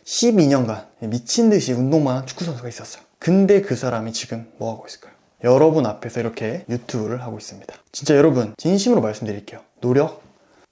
12년간 미친듯이 운동만 한 축구선수가 있었어요. 근데 그 사람이 지금 뭐하고 있을까요? 여러분 앞에서 이렇게 유튜브를 하고 있습니다. 진짜 여러분 진심으로 말씀드릴게요. 노력?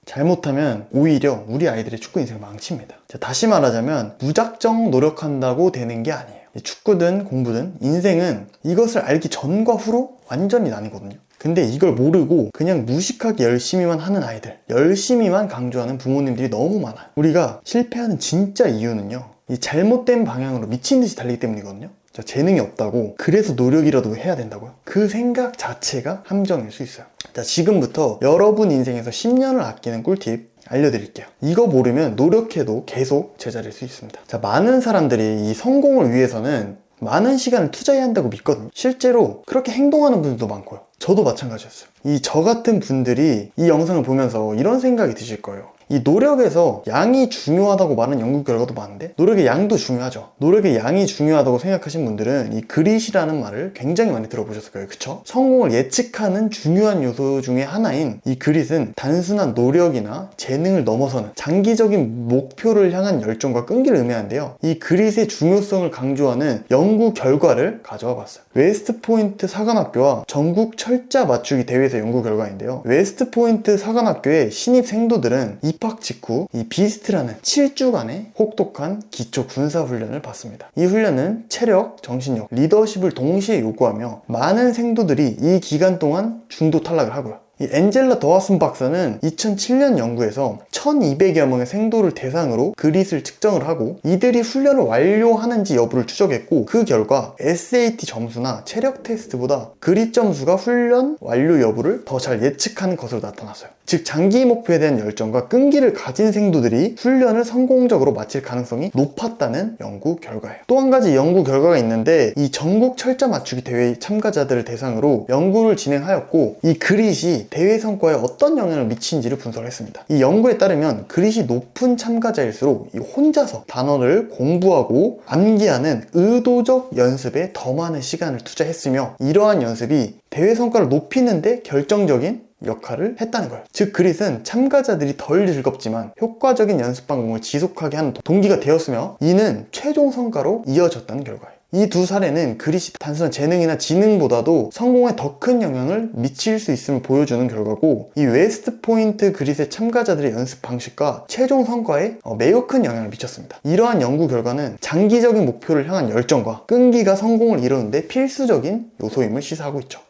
잘못하면 오히려 우리 아이들의 축구 인생을 망칩니다. 다시 말하자면 무작정 노력한다고 되는 게 아니에요. 축구든 공부든 인생은 이것을 알기 전과 후로 완전히 나뉘거든요. 근데 이걸 모르고 그냥 무식하게 열심히만 하는 아이들, 열심히만 강조하는 부모님들이 너무 많아요. 우리가 실패하는 진짜 이유는요, 이 잘못된 방향으로 미친듯이 달리기 때문이거든요. 재능이 없다고, 그래서 노력이라도 해야 된다고요? 그 생각 자체가 함정일 수 있어요. 자, 지금부터 여러분 인생에서 10년을 아끼는 꿀팁 알려드릴게요. 이거 모르면 노력해도 계속 제자리일 수 있습니다. 자, 많은 사람들이 이 성공을 위해서는 많은 시간을 투자해야 한다고 믿거든요. 실제로 그렇게 행동하는 분들도 많고요. 저도 마찬가지였어요. 이 저 같은 분들이 이 영상을 보면서 이런 생각이 드실 거예요. 이 노력에서 양이 중요하다고 말하는 연구 결과도 많은데 노력의 양도 중요하죠. 노력의 양이 중요하다고 생각하신 분들은 이 그릿이라는 말을 굉장히 많이 들어보셨을 거예요. 그쵸? 성공을 예측하는 중요한 요소 중에 하나인 이 그릿은 단순한 노력이나 재능을 넘어서는 장기적인 목표를 향한 열정과 끈기를 의미하는데요. 이 그릿의 중요성을 강조하는 연구 결과를 가져와 봤어요. 웨스트포인트 사관학교와 전국 철자 맞추기 대회에서 연구 결과인데요. 웨스트포인트 사관학교의 신입 생도들은 입학 직후 이 비스트라는 7주간의 혹독한 기초 군사 훈련을 받습니다. 이 훈련은 체력, 정신력, 리더십을 동시에 요구하며 많은 생도들이 이 기간 동안 중도 탈락을 하고요. 이 앤젤라 더하슨 박사는 2007년 연구에서 1200여 명의 생도를 대상으로 그릿을 측정을 하고 이들이 훈련을 완료하는지 여부를 추적했고, 그 결과 SAT 점수나 체력 테스트보다 그릿 점수가 훈련 완료 여부를 더 잘 예측하는 것으로 나타났어요. 즉 장기 목표에 대한 열정과 끈기를 가진 생도들이 훈련을 성공적으로 마칠 가능성이 높았다는 연구 결과예요. 또 한 가지 연구 결과가 있는데, 이 전국 철자 맞추기 대회 참가자들을 대상으로 연구를 진행하였고, 이 그릿이 대회 성과에 어떤 영향을 미치는지를 분석했습니다. 이 연구에 따르면 그릿이 높은 참가자일수록 이 혼자서 단어를 공부하고 암기하는 의도적 연습에 더 많은 시간을 투자했으며, 이러한 연습이 대회 성과를 높이는데 결정적인 역할을 했다는 거예요. 즉 그릿은 참가자들이 덜 즐겁지만 효과적인 연습 방법을 지속하게 하는 동기가 되었으며, 이는 최종 성과로 이어졌다는 결과예요. 이 두 사례는 그릿이 단순한 재능이나 지능보다도 성공에 더 큰 영향을 미칠 수 있음을 보여주는 결과고, 이 웨스트 포인트 그릿의 참가자들의 연습 방식과 최종 성과에 매우 큰 영향을 미쳤습니다. 이러한 연구 결과는 장기적인 목표를 향한 열정과 끈기가 성공을 이루는데 필수적인 요소임을 시사하고 있죠.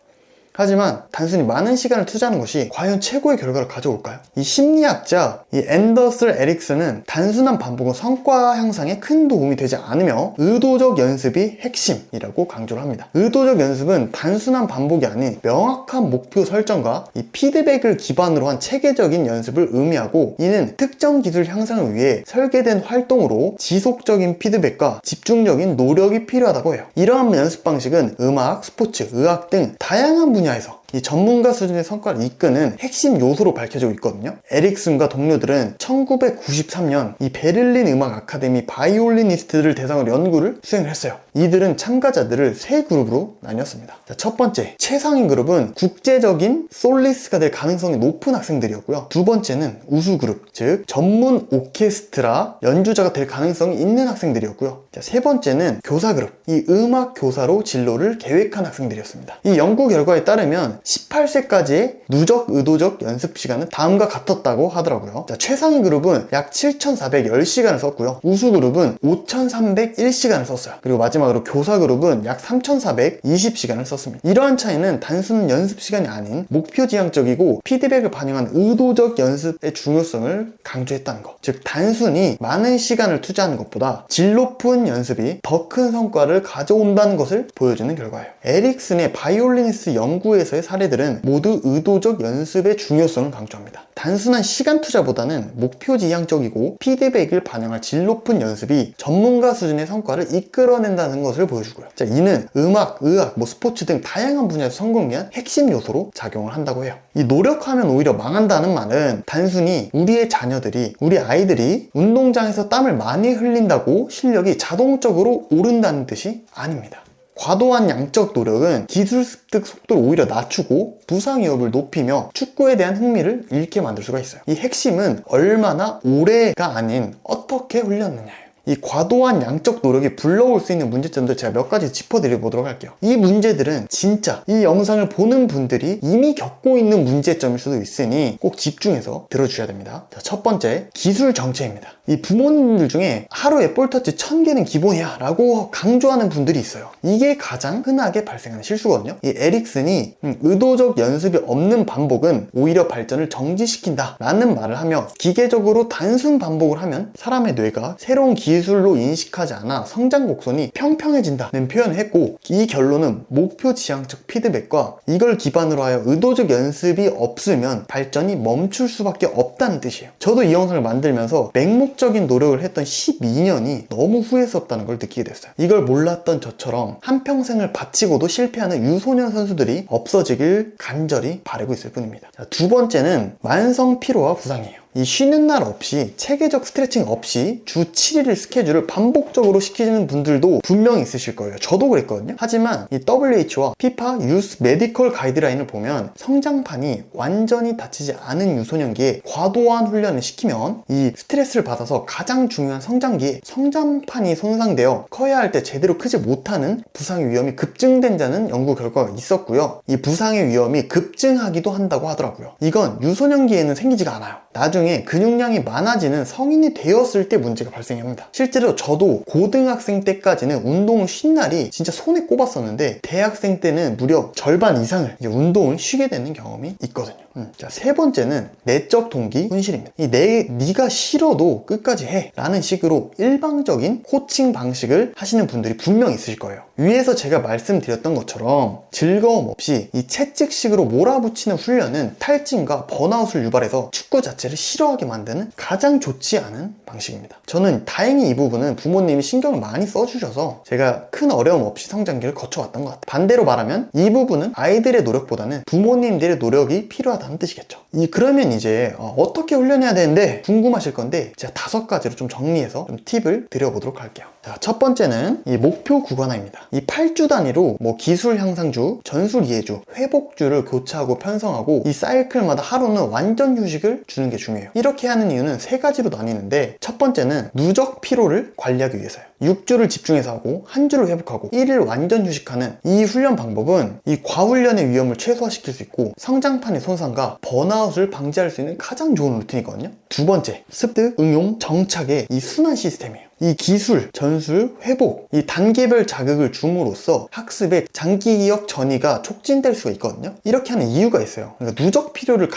하지만 단순히 많은 시간을 투자하는 것이 과연 최고의 결과를 가져올까요? 이 심리학자 앤더슨 에릭슨은 단순한 반복은 성과 향상에 큰 도움이 되지 않으며 의도적 연습이 핵심이라고 강조를 합니다. 의도적 연습은 단순한 반복이 아닌 명확한 목표 설정과 이 피드백을 기반으로 한 체계적인 연습을 의미하고, 이는 특정 기술 향상을 위해 설계된 활동으로 지속적인 피드백과 집중적인 노력이 필요하다고 해요. 이러한 연습 방식은 음악, 스포츠, 의학 등 다양한 분야에서 이 전문가 수준의 성과를 이끄는 핵심 요소로 밝혀지고 있거든요. 에릭슨과 동료들은 1993년 이 베를린 음악 아카데미 바이올리니스트들을 대상으로 연구를 수행을 했어요. 이들은 참가자들을 세 그룹으로 나뉘었습니다. 자, 첫 번째, 최상위 그룹은 국제적인 솔리스트가 될 가능성이 높은 학생들이었고요. 두 번째는 우수 그룹, 즉 전문 오케스트라 연주자가 될 가능성이 있는 학생들이었고요. 자, 세 번째는 교사 그룹, 이 음악 교사로 진로를 계획한 학생들이었습니다. 이 연구 결과에 따르면 18세까지의 누적 의도적 연습 시간은 다음과 같았다고 하더라고요. 자, 최상위 그룹은 약 7,410시간을 썼고요. 우수 그룹은 5,301시간을 썼어요. 그리고 마지막으로 교사 그룹은 약 3,420시간을 썼습니다. 이러한 차이는 단순 연습 시간이 아닌 목표 지향적이고 피드백을 반영한 의도적 연습의 중요성을 강조했다는 것. 즉 단순히 많은 시간을 투자하는 것보다 질 높은 연습이 더 큰 성과를 가져온다는 것을 보여주는 결과예요. 에릭슨의 바이올리니스트 연구에서의 사례들은 모두 의도적 연습의 중요성을 강조합니다. 단순한 시간 투자보다는 목표 지향적이고 피드백을 반영할 질 높은 연습이 전문가 수준의 성과를 이끌어낸다는 것을 보여주고요. 자, 이는 음악, 의학, 스포츠 등 다양한 분야에서 성공을 위한 핵심 요소로 작용을 한다고 해요. 이 노력하면 오히려 망한다는 말은 단순히 우리의 자녀들이, 우리 아이들이 운동장에서 땀을 많이 흘린다고 실력이 자동적으로 오른다는 뜻이 아닙니다. 과도한 양적 노력은 기술 습득 속도를 오히려 낮추고 부상 위협을 높이며 축구에 대한 흥미를 잃게 만들 수가 있어요. 이 핵심은 얼마나 오래가 아닌 어떻게 훈련느냐예요. 이 과도한 양적 노력이 불러올 수 있는 문제점들 제가 몇 가지 짚어드려 보도록 할게요. 이 문제들은 진짜 이 영상을 보는 분들이 이미 겪고 있는 문제점일 수도 있으니 꼭 집중해서 들어주셔야 됩니다. 자, 첫 번째, 기술 정체입니다. 이 부모님들 중에 하루에 볼터치 1000개는 기본이야 라고 강조하는 분들이 있어요. 이게 가장 흔하게 발생하는 실수거든요. 이 에릭슨이 의도적 연습이 없는 반복은 오히려 발전을 정지시킨다 라는 말을 하며, 기계적으로 단순 반복을 하면 사람의 뇌가 새로운 기술로 인식하지 않아 성장 곡선이 평평해진다는 표현을 했고, 이 결론은 목표 지향적 피드백과 이걸 기반으로 하여 의도적 연습이 없으면 발전이 멈출 수밖에 없다는 뜻이에요. 저도 이 영상을 만들면서 맹목적인 노력을 했던 12년이 너무 후회스럽다는 걸 느끼게 됐어요. 이걸 몰랐던 저처럼 한평생을 바치고도 실패하는 유소년 선수들이 없어지길 간절히 바라고 있을 뿐입니다. 자, 두 번째는 만성 피로와 부상이에요. 이 쉬는 날 없이, 체계적 스트레칭 없이 주 7일 스케줄을 반복적으로 시키는 분들도 분명히 있으실 거예요. 저도 그랬거든요. 하지만 이 WHO와 피파 유스 메디컬 가이드라인을 보면 성장판이 완전히 다치지 않은 유소년기에 과도한 훈련을 시키면 이 스트레스를 받아서 가장 중요한 성장기에 성장판이 손상되어 커야 할 때 제대로 크지 못하는 부상의 위험이 급증된다는 연구 결과가 있었고요. 이 부상의 위험이 급증하기도 한다고 하더라고요. 이건 유소년기에는 생기지가 않아요. 나중에 근육량이 많아지는 성인이 되었을 때 문제가 발생합니다. 실제로 저도 고등학생 때까지는 운동을 쉰 날이 진짜 손에 꼽았었는데, 대학생 때는 무려 절반 이상을 이제 운동을 쉬게 되는 경험이 있거든요. 자, 세 번째는 내적 동기 손실입니다. 네가 싫어도 끝까지 해 라는 식으로 일방적인 코칭 방식을 하시는 분들이 분명히 있으실 거예요. 위에서 제가 말씀드렸던 것처럼 즐거움 없이 이 채찍식으로 몰아붙이는 훈련은 탈진과 번아웃을 유발해서 축구 자체를 싫어하게 만드는 가장 좋지 않은 방식입니다. 저는 다행히 이 부분은 부모님이 신경을 많이 써주셔서 제가 큰 어려움 없이 성장기를 거쳐왔던 것 같아요. 반대로 말하면 이 부분은 아이들의 노력보다는 부모님들의 노력이 필요하다는 뜻이겠죠. 그러면 이제 어떻게 훈련해야 되는데 궁금하실 건데, 제가 5가지로 좀 정리해서 좀 팁을 드려보도록 할게요. 자, 첫 번째는 이 목표 구간화입니다. 이 8주 단위로 기술 향상주, 전술 이해주, 회복주를 교차하고 편성하고, 이 사이클마다 하루는 완전 휴식을 주는 게 중요해요. 이렇게 하는 이유는 3가지로 나뉘는데, 첫 번째는 누적 피로를 관리하기 위해서요. 6주를 집중해서 하고 한 주를 회복하고 1일 완전 휴식하는 이 훈련 방법은 이 과훈련의 위험을 최소화시킬 수 있고 성장판의 손상과 번아웃을 방지할 수 있는 가장 좋은 루틴이거든요. 두 번째, 습득, 응용, 정착의 이 순환 시스템이에요. 이 기술, 전술, 회복, 이 단계별 자극을 줌으로써 학습의 장기 기억 전이가 촉진될 수가 있거든요. 이렇게 하는 이유가 있어요. 그러니까 누적 필요를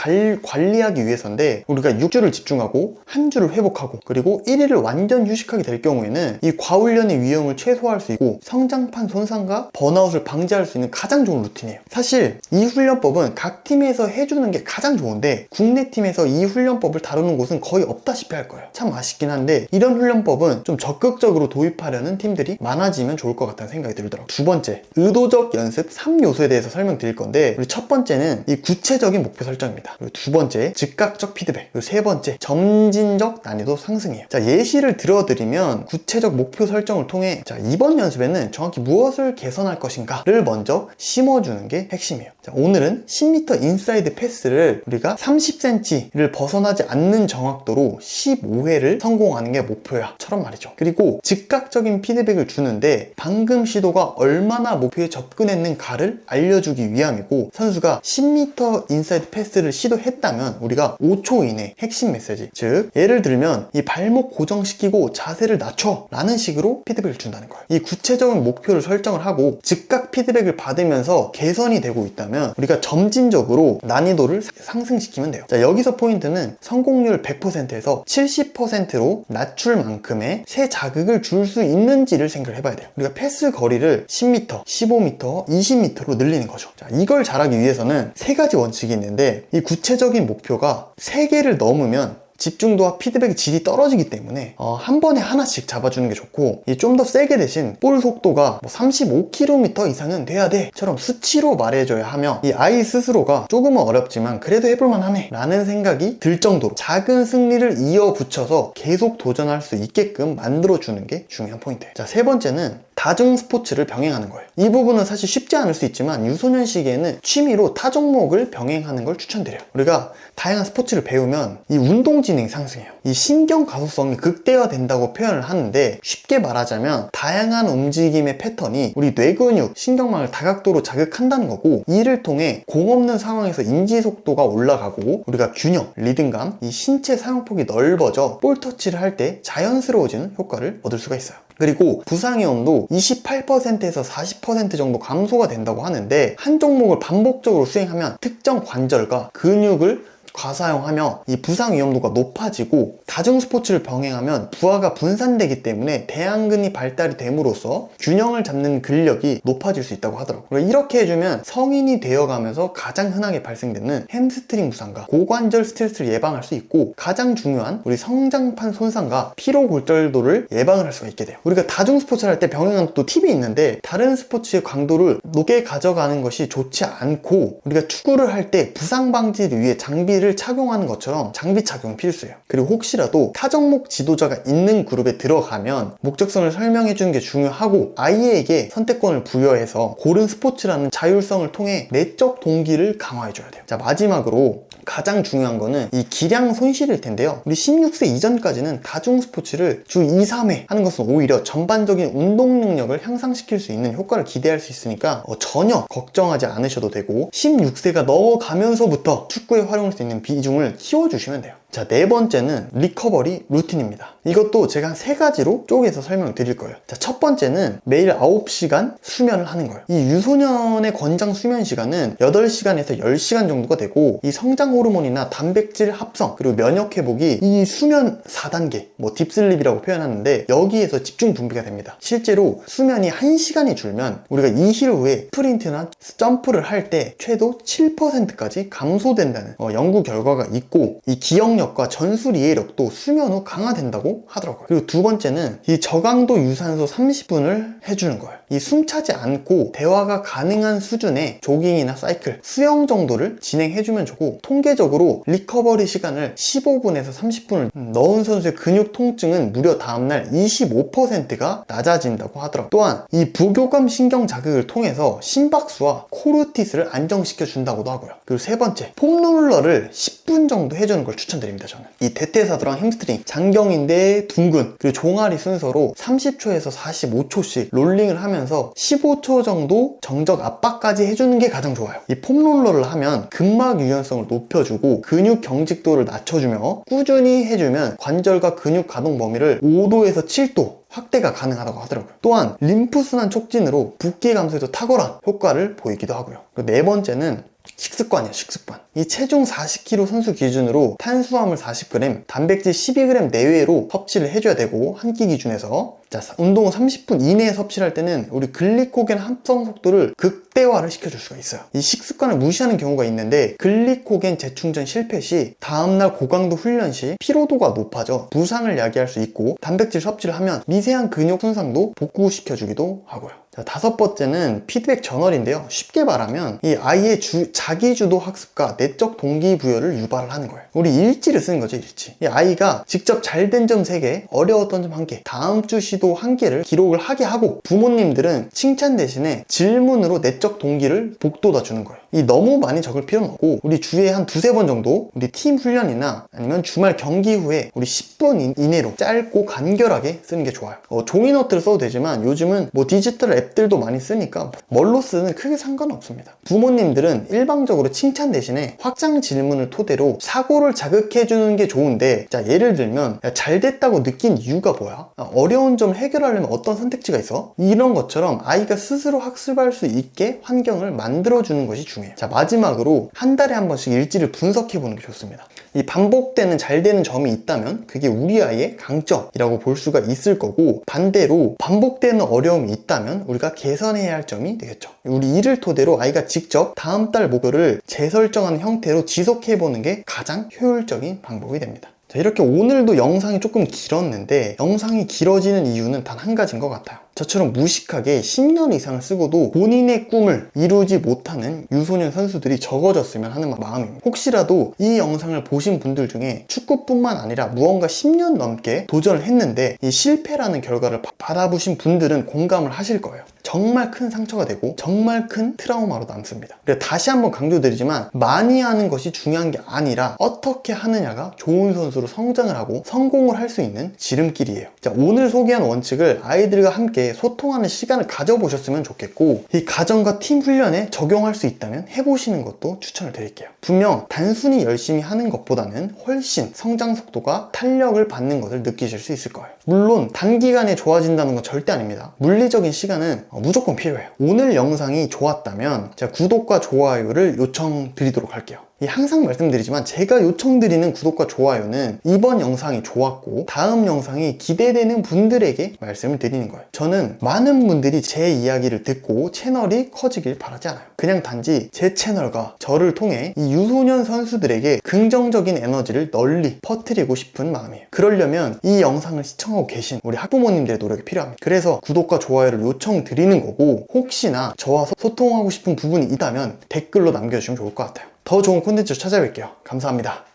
관리하기 위해서인데, 우리가 6주를 집중하고 한 주를 회복하고 그리고 1일을 완전 휴식하게 될 경우에는 이 과훈련의 위험을 최소화할 수 있고 성장판 손상과 번아웃을 방지할 수 있는 가장 좋은 루틴이에요. 사실 이 훈련법은 각 팀에서 해주는 게 가장 좋은데, 국내 팀에서 이 훈련법을 다루는 곳은 거의 없다시피 할 거예요. 참 아쉽긴 한데, 이런 훈련법은 좀 적극적으로 도입하려는 팀들이 많아지면 좋을 것 같다는 생각이 들더라고요. 두 번째, 의도적 연습 3요소에 대해서 설명드릴 건데, 우리 첫 번째는 이 구체적인 목표 설정입니다. 그리고 두 번째, 즉각적 피드백. 그리고 세 번째, 점진적 난이도 상승이에요. 자, 예시를 들어드리면 구체적 목표 설정을 통해, 자, 이번 연습에는 정확히 무엇을 개선할 것인가를 먼저 심어주는 게 핵심이에요. 자, 오늘은 10m 인사이드 패스를 우리가 30cm를 벗어나지 않는 정확도로 15회를 성공하는 게 목표야 처럼 말이죠. 그리고 즉각적인 피드백을 주는데, 방금 시도가 얼마나 목표에 접근했는가를 알려주기 위함이고, 선수가 10m 인사이드 패스를 시도했다면 우리가 5초 이내 핵심 메시지, 즉 예를 들면 이 발목 고정시키고 자세를 낮춰 라는 식으로 피드백을 준다는 거예요. 이 구체적인 목표를 설정을 하고 즉각 피드백을 받으면서 개선이 되고 있다면 우리가 점진적으로 난이도를 상승시키면 돼요. 자, 여기서 포인트는 성공률 100%에서 70%로 낮출 만큼의 새 자극을 줄 수 있는지를 생각을 해봐야 돼요. 우리가 패스 거리를 10m, 15m, 20m로 늘리는 거죠. 자, 이걸 잘하기 위해서는 3가지 원칙이 있는데, 이 구체적인 목표가 3개를 넘으면 집중도와 피드백의 질이 떨어지기 때문에 한 번에 하나씩 잡아주는 게 좋고, 좀 더 세게 대신 볼 속도가 35km 이상은 돼야 돼 처럼 수치로 말해줘야 하며, 이 아이 스스로가 조금은 어렵지만 그래도 해볼만 하네 라는 생각이 들 정도로 작은 승리를 이어붙여서 계속 도전할 수 있게끔 만들어주는 게 중요한 포인트예요. 자, 세 번째는 다중 스포츠를 병행하는 거예요. 이 부분은 사실 쉽지 않을 수 있지만 유소년 시기에는 취미로 타 종목을 병행하는 걸 추천드려요. 우리가 다양한 스포츠를 배우면 이 운동지 기능이 상승해요. 이 신경 가소성이 극대화된다고 표현을 하는데, 쉽게 말하자면 다양한 움직임의 패턴이 우리 뇌근육, 신경망을 다각도로 자극한다는 거고, 이를 통해 공 없는 상황에서 인지 속도가 올라가고 우리가 균형, 리듬감, 이 신체 사용폭이 넓어져 볼 터치를 할 때 자연스러워지는 효과를 얻을 수가 있어요. 그리고 부상위험도 28%에서 40% 정도 감소가 된다고 하는데, 한 종목을 반복적으로 수행하면 특정 관절과 근육을 과사용하며 이 부상 위험도가 높아지고, 다중 스포츠를 병행하면 부하가 분산되기 때문에 대안근이 발달이 됨으로써 균형을 잡는 근력이 높아질 수 있다고 하더라고요. 이렇게 해주면 성인이 되어가면서 가장 흔하게 발생되는 햄스트링 부상과 고관절 스트레스를 예방할 수 있고, 가장 중요한 우리 성장판 손상과 피로 골절도를 예방을 할 수가 있게 돼요. 우리가 다중 스포츠를 할 때 병행하는 또 팁이 있는데, 다른 스포츠의 강도를 높게 가져가는 것이 좋지 않고, 우리가 축구를 할 때 부상 방지를 위해 장비를 착용하는 것처럼 장비 착용이 필수예요. 그리고 혹시라도 타 종목 지도자가 있는 그룹에 들어가면 목적성을 설명해 주는 게 중요하고, 아이에게 선택권을 부여해서 고른 스포츠라는 자율성을 통해 내적 동기를 강화해 줘야 돼요. 자, 마지막으로 가장 중요한 거는 이 기량 손실일 텐데요. 우리 16세 이전까지는 다중 스포츠를 주 2, 3회 하는 것은 오히려 전반적인 운동 능력을 향상시킬 수 있는 효과를 기대할 수 있으니까 전혀 걱정하지 않으셔도 되고, 16세가 넘어가면서부터 축구에 활용할 수 있는 비중을 키워주시면 돼요. 자, 네 번째는 리커버리 루틴입니다. 이것도 제가 한 3가지로 쪼개서 설명을 드릴 거예요. 자, 첫 번째는 매일 9시간 수면을 하는 거예요. 이 유소년의 권장 수면 시간은 8시간에서 10시간 정도가 되고, 이 성장 호르몬이나 단백질 합성, 그리고 면역 회복이 이 수면 4단계, 뭐 딥슬립이라고 표현하는데, 여기에서 집중 분비가 됩니다. 실제로 수면이 1시간이 줄면 우리가 2일 후에 스프린트나 점프를 할 때 최소 7%까지 감소된다는 연구 결과가 있고, 이 기억력과 전술 이해력도 수면 후 강화된다고 하더라고요. 그리고 두 번째는 이 저강도 유산소 30분을 해주는 거예요. 이 숨차지 않고 대화가 가능한 수준의 조깅이나 사이클, 수영 정도를 진행해주면 좋고, 통계적으로 리커버리 시간을 15분에서 30분을 넣은 선수의 근육 통증은 무려 다음날 25%가 낮아진다고 하더라고요. 또한 이 부교감 신경 자극을 통해서 심박수와 코르티스를 안정시켜 준다고도 하고요. 그리고 세 번째, 폼롤러를 10분 정도 해주는 걸 추천드립니다. 저는 이 대퇴사두랑 햄스트링, 장경인대, 둔근, 그리고 종아리 순서로 30초에서 45초씩 롤링을 하면서 15초 정도 정적 압박까지 해주는 게 가장 좋아요. 이 폼롤러를 하면 근막 유연성을 높여주고 근육 경직도를 낮춰주며, 꾸준히 해주면 관절과 근육 가동 범위를 5도에서 7도 확대가 가능하다고 하더라고요. 또한 림프순환 촉진으로 붓기 감소에도 탁월한 효과를 보이기도 하고요. 네 번째는 식습관이에요. 식습관. 이 체중 40kg 선수 기준으로 탄수화물 40g, 단백질 12g 내외로 섭취를 해줘야 되고, 한 끼 기준에서. 자, 운동 30분 이내에 섭취를 할 때는 우리 글리코겐 합성 속도를 극대화를 시켜줄 수가 있어요. 이 식습관을 무시하는 경우가 있는데, 글리코겐 재충전 실패 시, 다음날 고강도 훈련 시 피로도가 높아져 부상을 야기할 수 있고, 단백질 섭취를 하면 미세한 근육 손상도 복구시켜주기도 하고요. 자, 다섯 번째는 피드백 저널인데요. 쉽게 말하면 이 아이의 자기주도 학습과 내적 동기부여를 유발을 하는 거예요. 우리 일지를 쓰는 거죠, 일지. 이 아이가 직접 잘된 점 3개, 어려웠던 점 1개, 다음 주 시도 1개를 기록을 하게 하고, 부모님들은 칭찬 대신에 질문으로 내적 동기를 북돋아 주는 거예요. 이 너무 많이 적을 필요는 없고, 우리 주에 한 2-3번 정도 우리 팀 훈련이나 아니면 주말 경기 후에 우리 10분 이내로 짧고 간결하게 쓰는 게 좋아요. 종이노트를 써도 되지만 요즘은 뭐 디지털 앱들도 많이 쓰니까 뭘로 쓰는 크게 상관없습니다. 부모님들은 일방적으로 칭찬 대신에 확장 질문을 토대로 사고를 자극해주는 게 좋은데, 자, 예를 들면 잘 됐다고 느낀 이유가 뭐야? 어려운 점을 해결하려면 어떤 선택지가 있어? 이런 것처럼 아이가 스스로 학습할 수 있게 환경을 만들어주는 것이 중요해요. 자, 마지막으로 한 달에 한 번씩 일지를 분석해보는 게 좋습니다. 이 반복되는 잘 되는 점이 있다면 그게 우리 아이의 강점이라고 볼 수가 있을 거고, 반대로 반복되는 어려움이 있다면 우리가 개선해야 할 점이 되겠죠. 우리 이를 토대로 아이가 직접 다음 달 목표를 재설정하는 형태로 지속해보는 게 가장 효율적인 방법이 됩니다. 자, 이렇게 오늘도 영상이 조금 길었는데, 영상이 길어지는 이유는 단 한 가지인 것 같아요. 저처럼 무식하게 10년 이상을 쓰고도 본인의 꿈을 이루지 못하는 유소년 선수들이 적어졌으면 하는 마음입니다. 혹시라도 이 영상을 보신 분들 중에 축구뿐만 아니라 무언가 10년 넘게 도전을 했는데 이 실패라는 결과를 받아보신 분들은 공감을 하실 거예요. 정말 큰 상처가 되고 정말 큰 트라우마로 남습니다. 다시 한번 강조드리지만 많이 하는 것이 중요한 게 아니라 어떻게 하느냐가 좋은 선수로 성장을 하고 성공을 할 수 있는 지름길이에요. 자, 오늘 소개한 원칙을 아이들과 함께 소통하는 시간을 가져보셨으면 좋겠고, 이 가정과 팀 훈련에 적용할 수 있다면 해보시는 것도 추천을 드릴게요. 분명 단순히 열심히 하는 것보다는 훨씬 성장 속도가 탄력을 받는 것을 느끼실 수 있을 거예요. 물론 단기간에 좋아진다는 건 절대 아닙니다. 물리적인 시간은 무조건 필요해요. 오늘 영상이 좋았다면 제가 구독과 좋아요를 요청드리도록 할게요. 항상 말씀드리지만 제가 요청드리는 구독과 좋아요는 이번 영상이 좋았고 다음 영상이 기대되는 분들에게 말씀을 드리는 거예요. 저는 많은 분들이 제 이야기를 듣고 채널이 커지길 바라지 않아요. 그냥 단지 제 채널과 저를 통해 이 유소년 선수들에게 긍정적인 에너지를 널리 퍼뜨리고 싶은 마음이에요. 그러려면 이 영상을 시청하고 계신 우리 학부모님들의 노력이 필요합니다. 그래서 구독과 좋아요를 요청드리는 거고, 혹시나 저와 소통하고 싶은 부분이 있다면 댓글로 남겨주시면 좋을 것 같아요. 더 좋은 콘텐츠로 찾아뵐게요. 감사합니다.